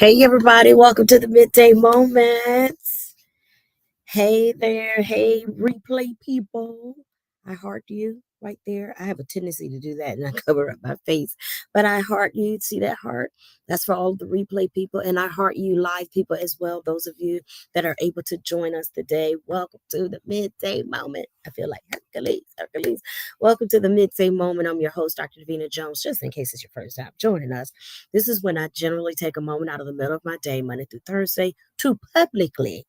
Hey, everybody, welcome to the Midday Moments. Hey there, hey, replay people. I heart you right there. I have a tendency to do that and I cover up my face, but I heart you. See that heart? That's for all the replay people, and I heart you live people as well. Those of you that are able to join us today, welcome to the Midday Moment. I feel like Hercules. Welcome to the Midday Moment. I'm your host, Dr. Davina Jones. Just in case it's your first time joining us, this is when I generally take a moment out of the middle of my day, Monday through Thursday, to publicly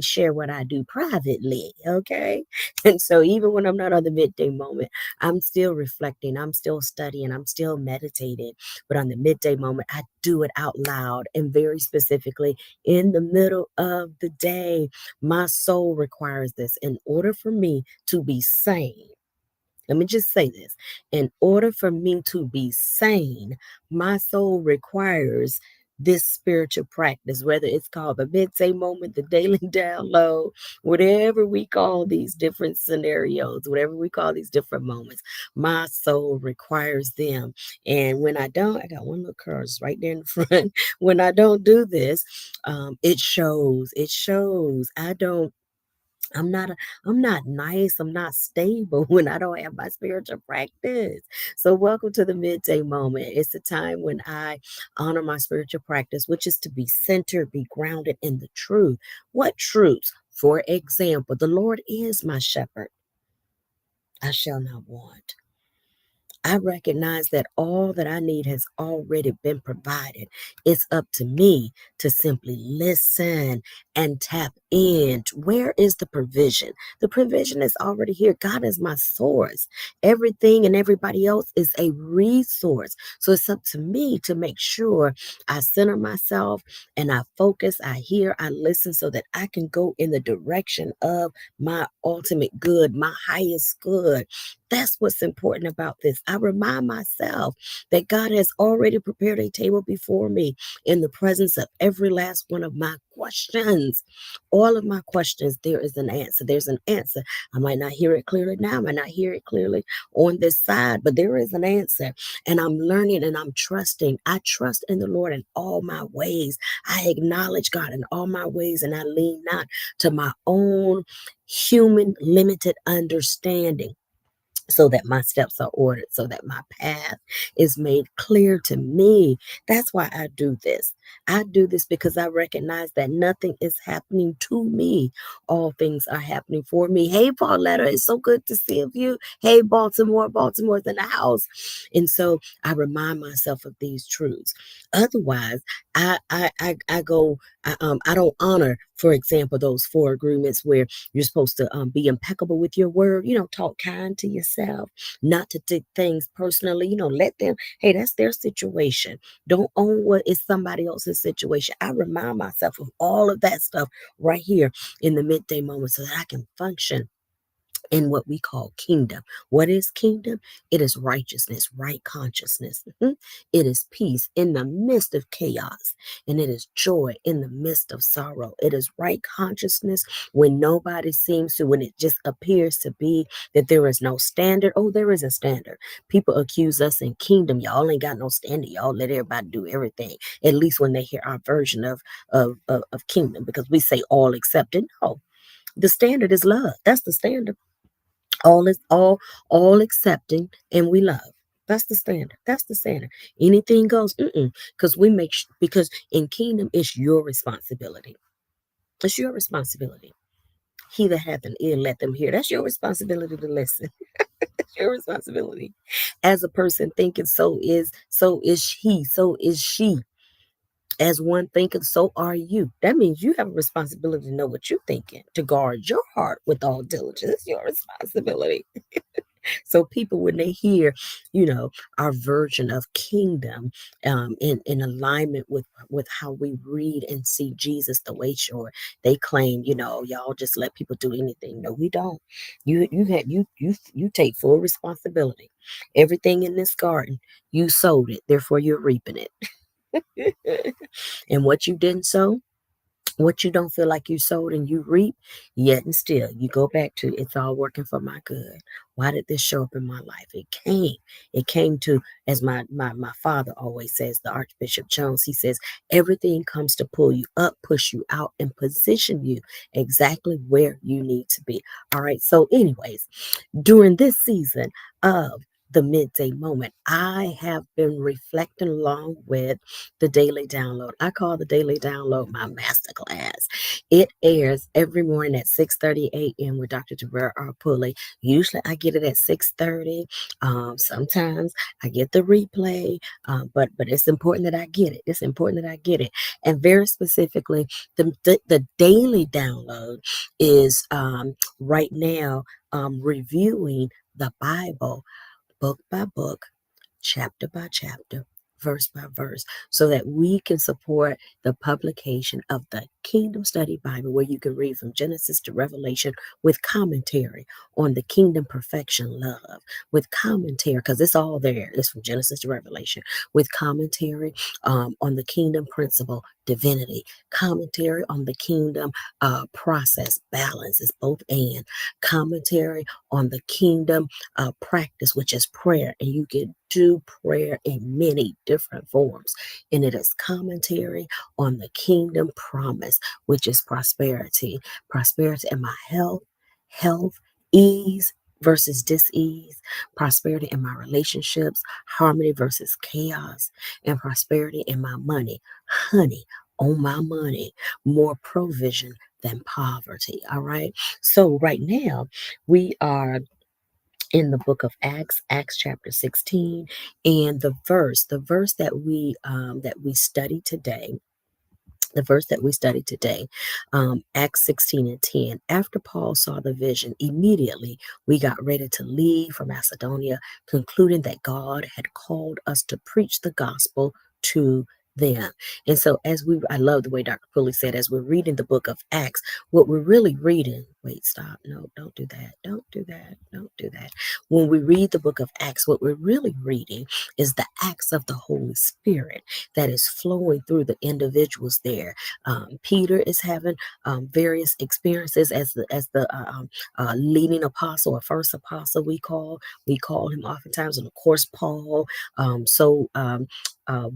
share what I do privately. Okay. And so even when I'm not on the midday moment, I'm still reflecting, I'm still studying, I'm still meditating. But on the midday moment, I do it out loud and very specifically in the middle of the day. My soul requires this in order for me to be sane. Let me just say this. In order for me to be sane, my soul requires this spiritual practice, whether it's called the midday moment, the daily download, whatever we call these different scenarios, whatever we call these different moments, my soul requires them. And when I don't, I got one little curse right there in the front. When I don't do this, it shows. It shows. I'm not a, I'm not nice. I'm not stable when I don't have my spiritual practice. So welcome to the midday moment. It's a time when I honor my spiritual practice, which is to be centered, be grounded in the truth. What truths? For example, the Lord is my shepherd. I shall not want. I recognize that all that I need has already been provided. It's up to me to simply listen and tap in. Where is the provision? The provision is already here. God is my source. Everything and everybody else is a resource. So it's up to me to make sure I center myself and I focus, I hear, I listen so that I can go in the direction of my ultimate good, my highest good. That's what's important about this. I remind myself that God has already prepared a table before me in the presence of every last one of my questions. All of my questions, there is an answer. There's an answer. I might not hear it clearly now. I might not hear it clearly on this side, but there is an answer. And I'm learning and I'm trusting. I trust in the Lord in all my ways. I acknowledge God in all my ways, and I lean not to my own human limited understanding, so that my steps are ordered, so that my path is made clear to me. That's why I do this. I do this because I recognize that nothing is happening to me. All things are happening for me. Hey, Pauletta, it's so good to see you. Hey, Baltimore's in the house. And so I remind myself of these truths. Otherwise, I go, I don't honor, for example, those four agreements where you're supposed to be impeccable with your word, talk kind to yourself, not to take things personally, let them, hey, that's their situation. Don't own what is somebody else's situation. I remind myself of all of that stuff right here in the midday moment so that I can function in what we call kingdom. What is kingdom? It is righteousness, right consciousness. It is peace in the midst of chaos, and it is joy in the midst of sorrow. It is right consciousness when nobody seems to, when it just appears to be that there is no standard. Oh, there is a standard. People accuse us in kingdom. Y'all ain't got no standard. Y'all let everybody do everything. At least when they hear our version of kingdom, because we say all accepted. No, the standard is love. That's the standard. All is all accepting, and we love. That's the standard. That's the standard. Anything goes. Because we because in kingdom it's your responsibility. It's your responsibility. He that hath an ear, let them hear. That's your responsibility to listen. It's your responsibility. As a person thinking, so is he, so is she. As one thinketh, so are you. That means you have a responsibility to know what you're thinking, to guard your heart with all diligence. It's your responsibility. So people, when they hear, our version of kingdom, in alignment with how we read and see Jesus the way, sure, they claim, y'all just let people do anything. No, we don't. You take full responsibility. Everything in this garden, you sowed it, therefore you're reaping it. And what you didn't sow, What you don't feel like you sowed and you reap, yet and still you go back to it's all working for my good. Why did this show up in my life? It came to, as my father always says, the Archbishop Jones, he says, everything comes to pull you up, push you out, and position you exactly where you need to be. All right. So, anyways, during this season of the midday moment, I have been reflecting along with the daily download. I call the daily download my masterclass. It airs every morning at 6:30 a.m. with Dr. Jabir R. Pulley. Usually I get it at 6:30. Sometimes I get the replay, but it's important that I get it. It's important that I get it. And very specifically, the daily download is right now reviewing the Bible book by book, chapter by chapter, verse by verse, so that we can support the publication of the Kingdom Study Bible, where you can read from Genesis to Revelation with commentary on the kingdom perfection love, with commentary, because it's all there. It's from Genesis to Revelation, with commentary on the kingdom principle, divinity, commentary on the kingdom process, balance, is both and, commentary on the kingdom practice, which is prayer. And you can do prayer in many different forms. And it is commentary on the kingdom promise, which is prosperity. Prosperity in my health, ease versus dis-ease, prosperity in my relationships, harmony versus chaos, and prosperity in my money, honey on my money, more provision than poverty. All right. So right now we are in the book of Acts chapter 16, and the verse that we study today, the verse that we studied today, Acts 16 and 10. After Paul saw the vision, immediately we got ready to leave for Macedonia, concluding that God had called us to preach the gospel to them. And so, I love the way Dr. Pulley said, as we're reading the book of Acts, what we're really reading, wait, stop, no, don't do that, don't do that, don't do that. When we read the book of Acts, what we're really reading is the acts of the Holy Spirit that is flowing through the individuals there. Peter is having various experiences as the leading apostle, or first apostle, we call him oftentimes, and of course Paul,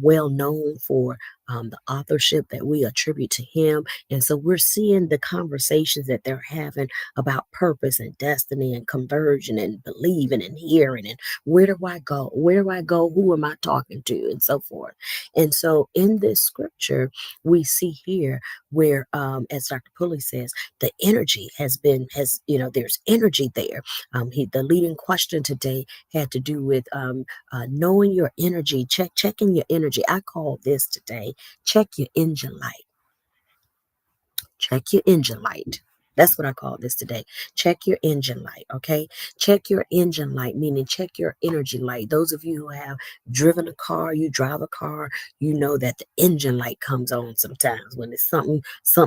well known for the authorship that we attribute to him. And so we're seeing the conversations that they're having about purpose and destiny and conversion and believing and hearing and where do I go? Where do I go? Who am I talking to? And so forth. And so in this scripture, we see here where, as Dr. Pulley says, the energy there's energy there. The leading question today had to do with knowing your energy, checking your energy. I call this today, check your engine light. Check your engine light. That's what I call this today. Check your engine light, okay? Check your engine light, meaning check your energy light. Those of you who have driven a car, you drive a car, you know that the engine light comes on sometimes when it's something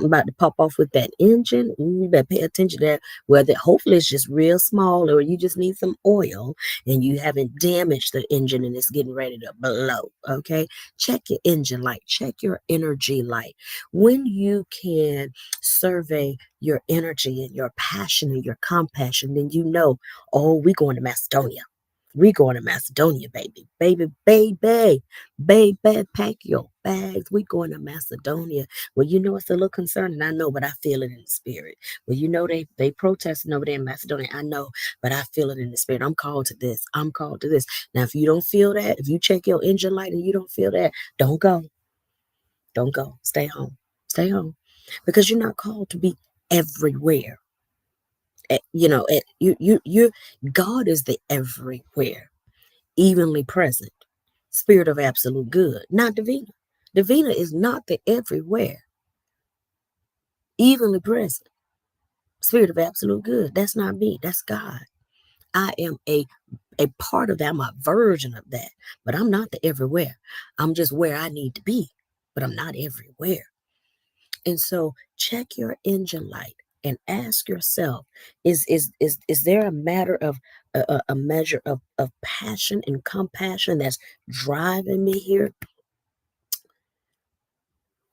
about to pop off with that engine. You better pay attention to that. Whether hopefully it's just real small, or you just need some oil and you haven't damaged the engine and it's getting ready to blow, okay? Check your engine light. Check your energy light. When you can survey your energy and your passion and your compassion, then you know, oh, we going to Macedonia. We going to Macedonia, baby, baby, baby, baby, pack your bags. We going to Macedonia. Well, you know, it's a little concerning. I know, but I feel it in the spirit. Well, you know, they protesting over there in Macedonia. I know, but I feel it in the spirit. I'm called to this. I'm called to this. Now, if you don't feel that, if you check your engine light and you don't feel that, don't go. Don't go. Stay home. Stay home. Because you're not called to be everywhere. God is the everywhere, evenly present, spirit of absolute good, not Davina. Davina is not the everywhere, evenly present, spirit of absolute good. That's not me. That's God. I am a part of that. I'm a version of that, but I'm not the everywhere. I'm just where I need to be, but I'm not everywhere. And so check your engine light and ask yourself, is there a matter of a measure of passion and compassion that's driving me here?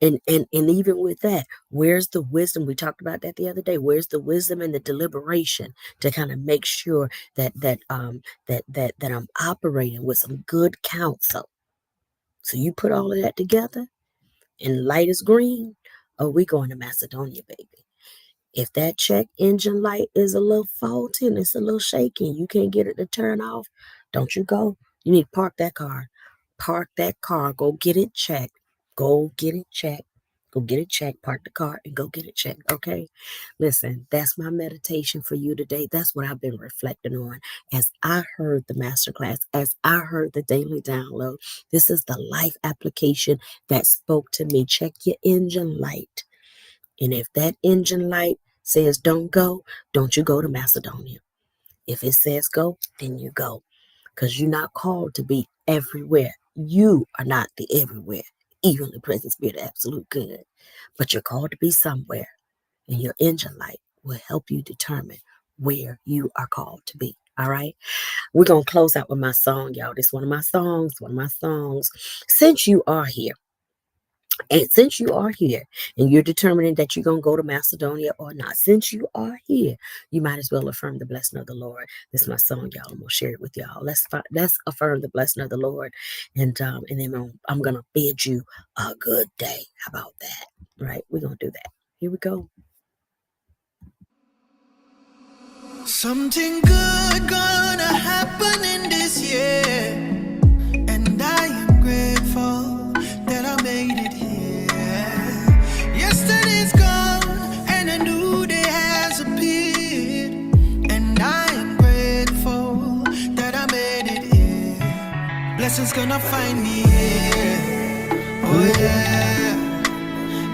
And even with that, where's the wisdom? We talked about that the other day. Where's the wisdom and the deliberation to kind of make sure that I'm operating with some good counsel? So you put all of that together, and light is green. Oh, we going to Macedonia, baby. If that check engine light is a little faulty and it's a little shaky, and you can't get it to turn off, don't you go. You need to park that car. Park that car. Go get it checked. Go get it checked. Go get it checked. Park the car and go get it checked. Okay. Listen, that's my meditation for you today. That's what I've been reflecting on as I heard the masterclass, as I heard the daily download. This is the life application that spoke to me. Check your engine light. And if that engine light says don't you go to Macedonia. If it says go, then you go. Because you're not called to be everywhere. You are not the everywhere, even the present spirit of absolute good. But you're called to be somewhere. And your engine light will help you determine where you are called to be. All right. We're going to close out with my song, y'all. This is one of my songs, Since you are here. And since you are here and you're determining that you're going to go to Macedonia or not, since you are here, you might as well affirm the blessing of the Lord. This is my song, y'all. I'm going to share it with y'all. Let's affirm the blessing of the Lord. And then I'm going to bid you a good day. How about that? Right? We're going to do that. Here we go. Something good gonna happen in this year, and I am grateful that I made it here. Yesterday's gone and a new day has appeared, and I am grateful that I made it here. Blessings gonna find me here, oh yeah.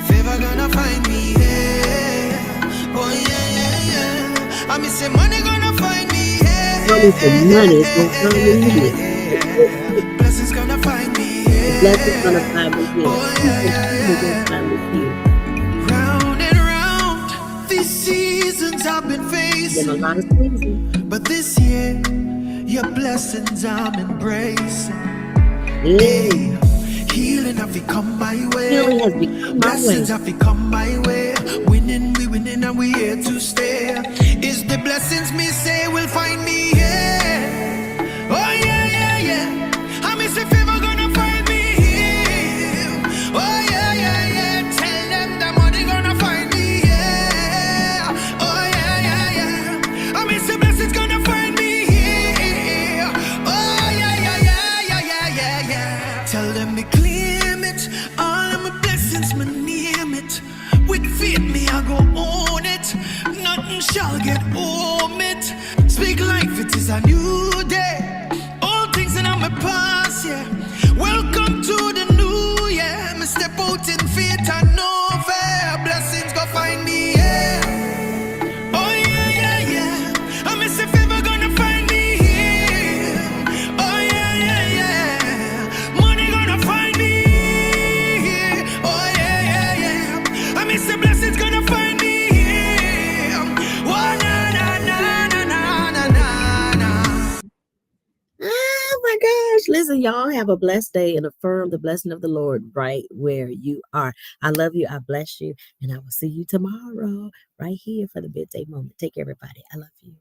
Favor gonna find me here, oh yeah. I mean, say money gonna find me here. Money is going to find me here. Blessings gonna find me here. Blessings going to find me here. Going to find me here. Round and round, these seasons I've been facing. Been a lot of seasons. But this year, your blessings I'm embracing. Yeah. Healing have become my way. Healing has become my Blessings way. have become my way. Winning, we winning, and we here to stay. Is the blessings me say will find me here? Oh yeah. I miss a favor gonna find me here. Oh yeah. Tell them the money gonna find me here. Oh yeah. I miss the blessings gonna find me here. Oh yeah. Tell them me claim it. All of my blessings, me name it. With faith, me I go own it. Nothing shall get home it. Speak life, it is a new day. All things in my past, yeah. Welcome to the new year. Me step out in faith and no fear. Blessings go find me, yeah. Oh yeah. I miss a favor gonna find me here. Oh yeah. Money gonna find me here. Oh yeah. I miss the blessings gonna find me here. Oh na. Oh my gosh. Listen, y'all have a blessed day and affirm the blessing of the Lord right where you are. I love you. I bless you. And I will see you tomorrow right here for the Midday Moment. Take care, everybody. I love you.